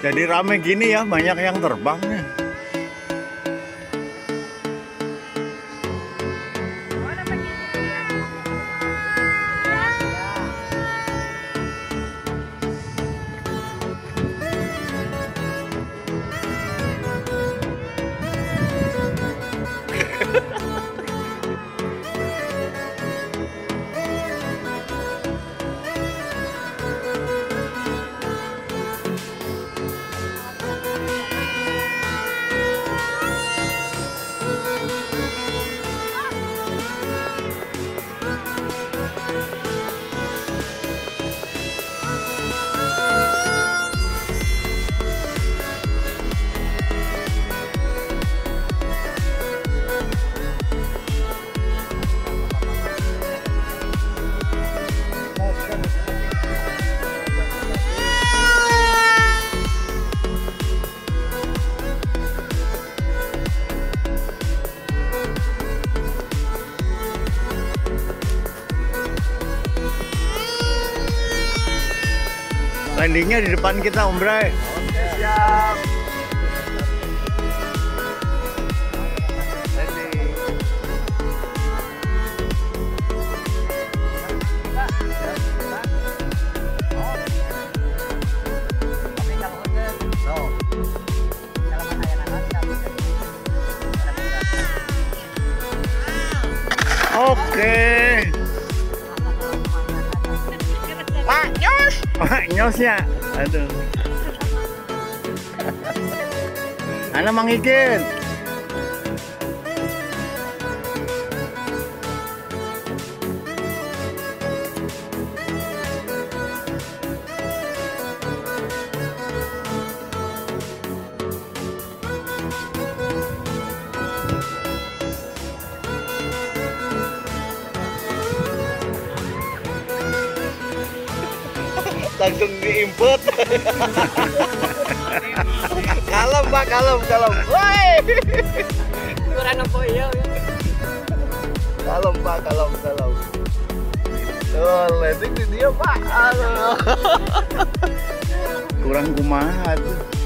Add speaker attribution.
Speaker 1: Jadi rame gini ya, banyak yang terbang nih. Landingnya di depan kita, Om Bray.
Speaker 2: Oke, siap. Landing.
Speaker 1: Oke.
Speaker 2: Pak Nyos.
Speaker 1: Pak Nyosnya. Aduh. Ana Mang Ikin.
Speaker 2: Langsung diimput. Kalem Pak, kalem. Woi.
Speaker 3: Kurang apa ya?
Speaker 2: Kalem Pak, kalem. Oh, landing di dia Pak. Aduh.
Speaker 1: Kurang kumaha tuh.